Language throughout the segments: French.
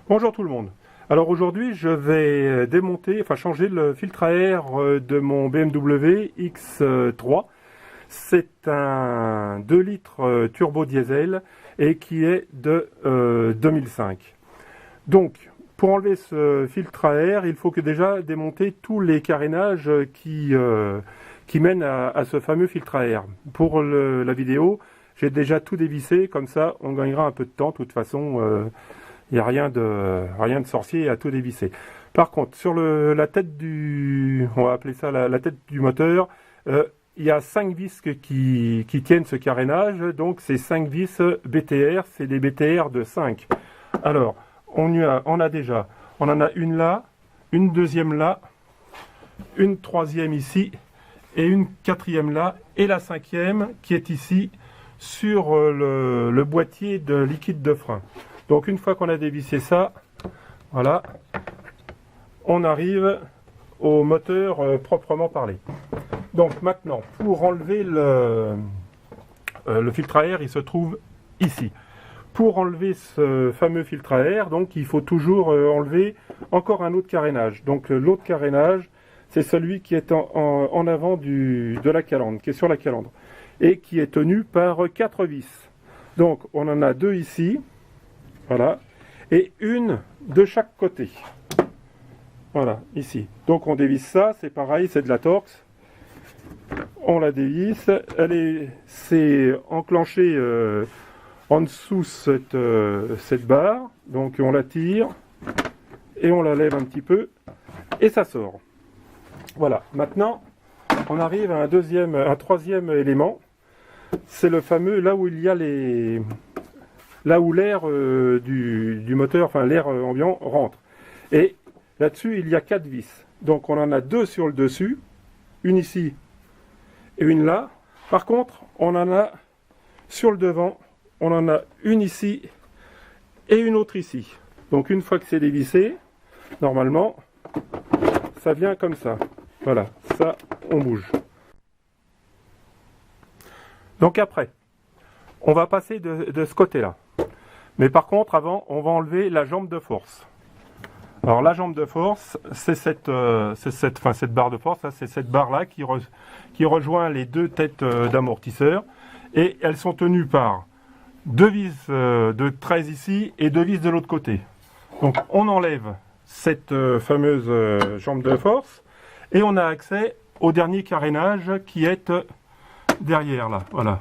Bonjour tout le monde. Alors aujourd'hui je vais changer le filtre à air de mon BMW X3. C'est un 2 litres turbo diesel et qui est de 2005. Donc pour enlever ce filtre à air, il faut que déjà démonter tous les carénages qui mènent à ce fameux filtre à air. Pour la vidéo, j'ai déjà tout dévissé, comme ça on gagnera un peu de temps. De toute façon, il n'y a rien de sorcier à tout dévisser. Par contre, sur la tête on va appeler ça la tête du moteur, il y a 5 vis qui tiennent ce carénage. Donc c'est 5 vis BTR, c'est des BTR de 5. Alors, on en a une là, une deuxième là, une troisième ici, et une quatrième là, et la cinquième qui est ici sur le boîtier de liquide de frein. Donc une fois qu'on a dévissé ça, voilà, on arrive au moteur proprement parlé. Donc maintenant, pour enlever le filtre à air, il se trouve ici. Pour enlever ce fameux filtre à air, donc il faut toujours enlever encore un autre carénage. Donc l'autre carénage, c'est celui qui est en avant de la calandre, qui est sur la calandre, et qui est tenu par 4 vis. Donc on en a 2 ici. Voilà, et une de chaque côté. Voilà, ici. Donc on dévisse ça, c'est pareil, c'est de la Torx. On la dévisse, c'est enclenché en dessous cette barre. Donc on la tire et on la lève un petit peu et ça sort. Voilà, maintenant on arrive à un troisième élément. C'est le fameux, là où il y a là où l'air du moteur, enfin l'air ambiant rentre. Et là-dessus, il y a 4 vis. Donc on en a 2 sur le dessus, une ici et une là. Par contre, on en a sur le devant, on en a une ici et une autre ici. Donc une fois que c'est dévissé, normalement, ça vient comme ça. Voilà, ça, on bouge. Donc après, on va passer de ce côté-là. Mais par contre, avant, on va enlever la jambe de force. Alors la jambe de force, c'est cette barre de force, c'est cette barre-là qui rejoint les 2 têtes d'amortisseur. Et elles sont tenues par 2 vis de 13 ici et 2 vis de l'autre côté. Donc on enlève cette fameuse jambe de force et on a accès au dernier carénage qui est derrière là. Voilà.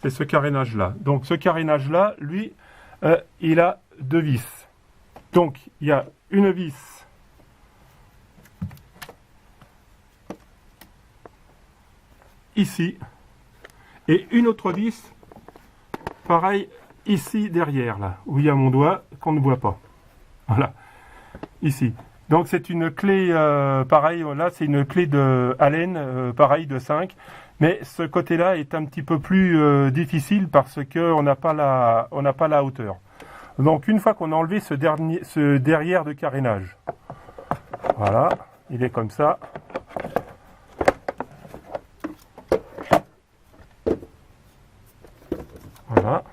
C'est ce carénage-là. Donc ce carénage-là, lui, il a 2 vis. Donc il y a une vis ici et une autre vis, pareil, ici derrière, là, où il y a mon doigt qu'on ne voit pas. Voilà, ici. Donc c'est une clé, pareil, là c'est une clé de Allen, pareil, de 5. Mais ce côté-là est un petit peu plus difficile parce qu'on n'a pas la hauteur. Donc une fois qu'on a enlevé ce derrière de carénage, voilà, il est comme ça. Voilà.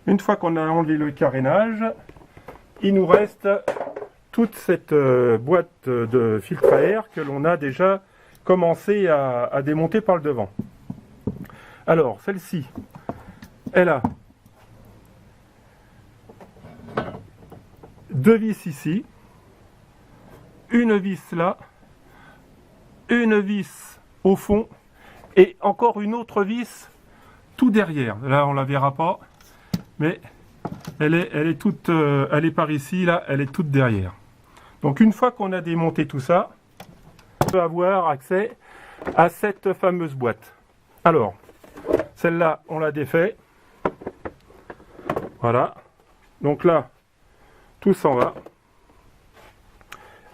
Une fois qu'on a enlevé le carénage, il nous reste toute cette boîte de filtre à air que l'on a déjà commencé à démonter par le devant. Alors, celle-ci, elle a 2 vis ici, une vis là, une vis au fond, et encore une autre vis tout derrière. Là, on la verra pas, mais elle est par ici, là, elle est toute derrière. Donc une fois qu'on a démonté tout ça, on peut avoir accès à cette fameuse boîte. Alors, celle-là, on l'a défait. Voilà. Donc là, tout s'en va.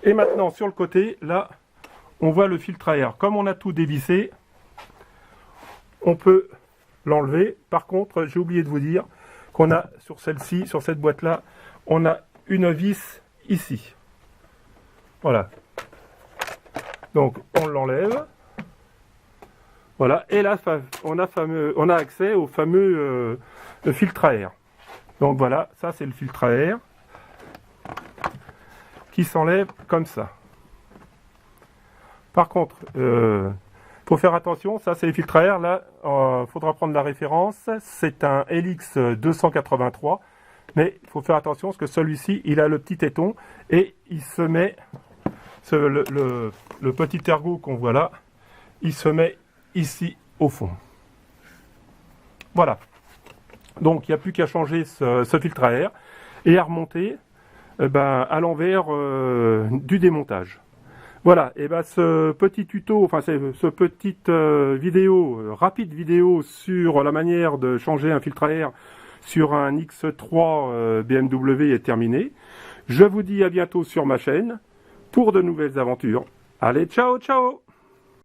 Et maintenant, sur le côté, là, on voit le filtre à air. Comme on a tout dévissé, on peut l'enlever. Par contre, j'ai oublié de vous dire qu'on a sur celle-ci, sur cette boîte-là, on a une vis ici. Voilà. Donc on l'enlève. Voilà. Et là, on a accès au fameux filtre à air. Donc voilà, ça c'est le filtre à air qui s'enlève comme ça. Par contre, faut faire attention, ça c'est les filtres à air, là, faudra prendre la référence, c'est un Helix 283, mais il faut faire attention parce que celui-ci, il a le petit téton et il se met, le petit ergot qu'on voit là, il se met ici au fond. Voilà. Donc il n'y a plus qu'à changer ce filtre à air et à remonter à l'envers du démontage. Voilà, et ce petit tuto, enfin ce petite rapide vidéo sur la manière de changer un filtre à air sur un X3 BMW est terminé. Je vous dis à bientôt sur ma chaîne pour de nouvelles aventures. Allez, ciao, ciao!